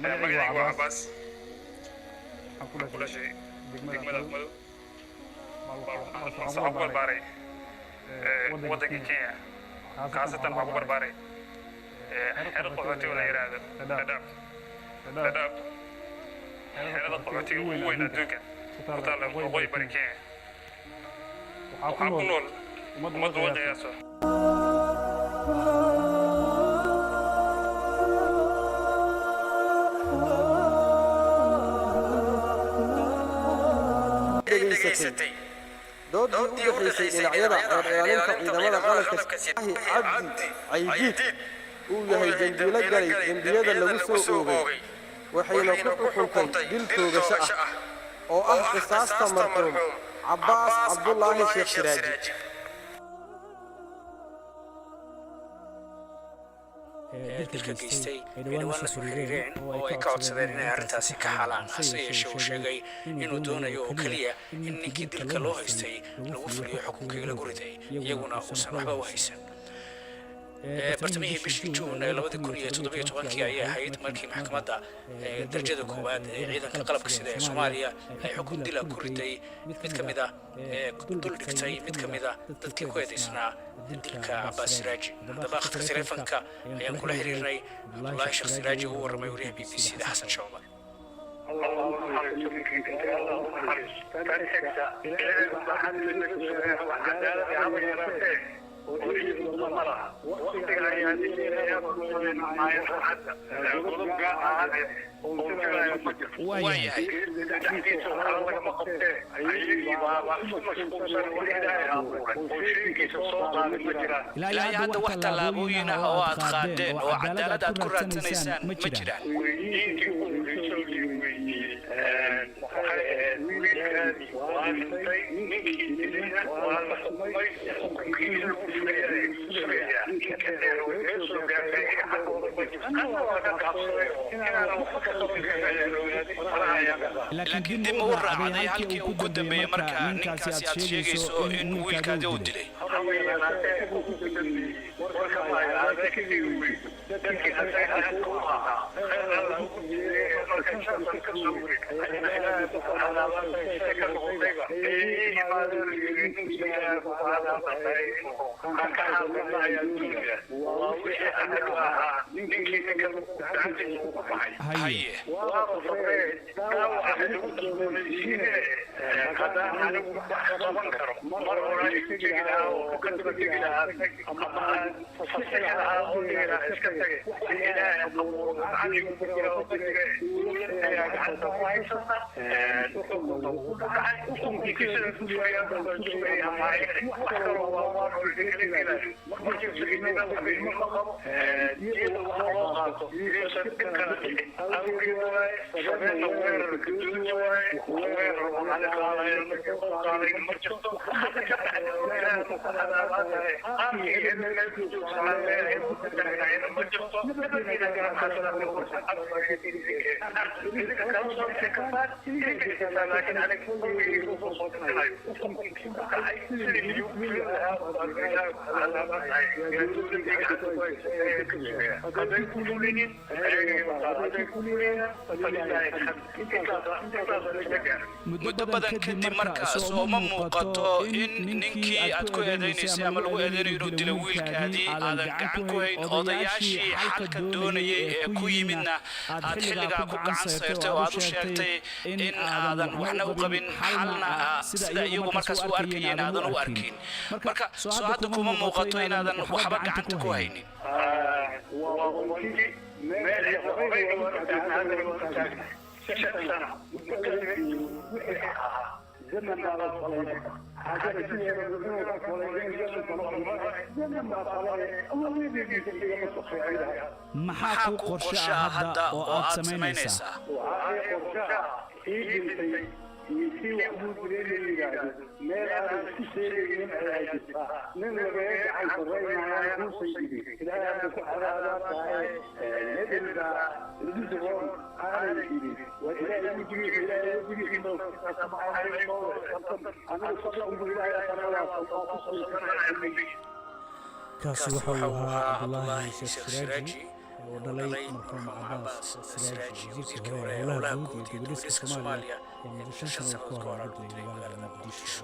magacaygu waa Cabbaas waxaan ku dhashay degmada Afmadow waxaan ku barbaaray waddanka Kenya khaasatan waxaan ku barbaaray xero qaxootiga la yiraahdo Dadaab xerada qaxootiga ugu weyn adduunka ku taalla waqooyi bari Kenya waxaan ku nool ummad wadayaaso دقيقتي دودي وحيسي العيادة إعلانك عندما قالك عبدي عيديد ويهي جنبيلة قري جنبيلة اللي وسوء وحين كنت دلتو غشاء أو قصاص مرحوم عباس عبد الله الشيخ سراجي dilka geystay dhawaan la soo xiriireen oo ay ka codsadeen inay arrintaasi ka xalaan hase yeeshee uu sheegay inuu doonayo oo keliya in ninkii dilka loo haystay lagu fuliyo xukunkii lagu riday iyaguna uusan waxba u haysan bartamihii bishii juun ee 2017 ayay ahayd markii maxkamadda darajada koowaad ee ciidanka qalabka sida ee Soomaaliya ay xukun dil ku riday mid ka mid ah dul dhigtay mid ka mid ah dadkii ku eedeysnaa dilka Cabbaas Siraaji haddaba khadka taleefanka ayaan kula xiriirnay Abdullaahi Sheekh Siraaji oo warramay wariyaha BBC da Xasan Shawba ويجب المرأة وقت العيادة معي حتى قلوب قاعدة وياي تحديث الحرارة مقبتين أيجي ومشكوسا وحدايا وشيكي سوصوصا بالمجرى ilaa hadda wax tallaabooyin ah oo aad qaadeen oo cadaalad aad ku raadsanaysaan ma jiraan ويجي ويسوي ويجي وانتي منكي إلينا laakiin dib u raacday halkii uu ku dambeeyay markaa ninkaasi aad sheegayso in wiilkaadii uu dilay haye muddo badan kadib markaas oo ma muuqato in ninkii aad ku eedeynaysay ama lagu eedeynayo inuu dilo wiilkaadii aadan gacan ku hayn odayaashii xalka doonayay ee ku yimidna aad xilligaa ku gacan sayrtay oo aad u sheegtay in aadan waxna u qabin xalna sida iyagu markaas u arkayeen aadan u arkin marka soo hadda kuma muuqato inaadan waxba gacanta ku haynin زمن على الصلاة حاجة كثيرة بدون زمن على الصلاة الله يبي يسلم الصحيح maxaa ku qorshaha hadda oo aad samaynaysaa يسوي حدود للرجال ما أنا كسر من العجز من الرجال عن الرجال على كوسي لا يكون على هذا ندل الجزء على الجديد وإذا يجري إلى يجري في موت أنا أصدق بالله kaasi wuxuu ahaa Cabdullaahi Sheekh Siraaji ودلي مرحوم عباس السراج وزيرك هو هولاها جود ودبلسك الصومالية يعني 5 سنوات كورة عقد لي مقالة مقديشو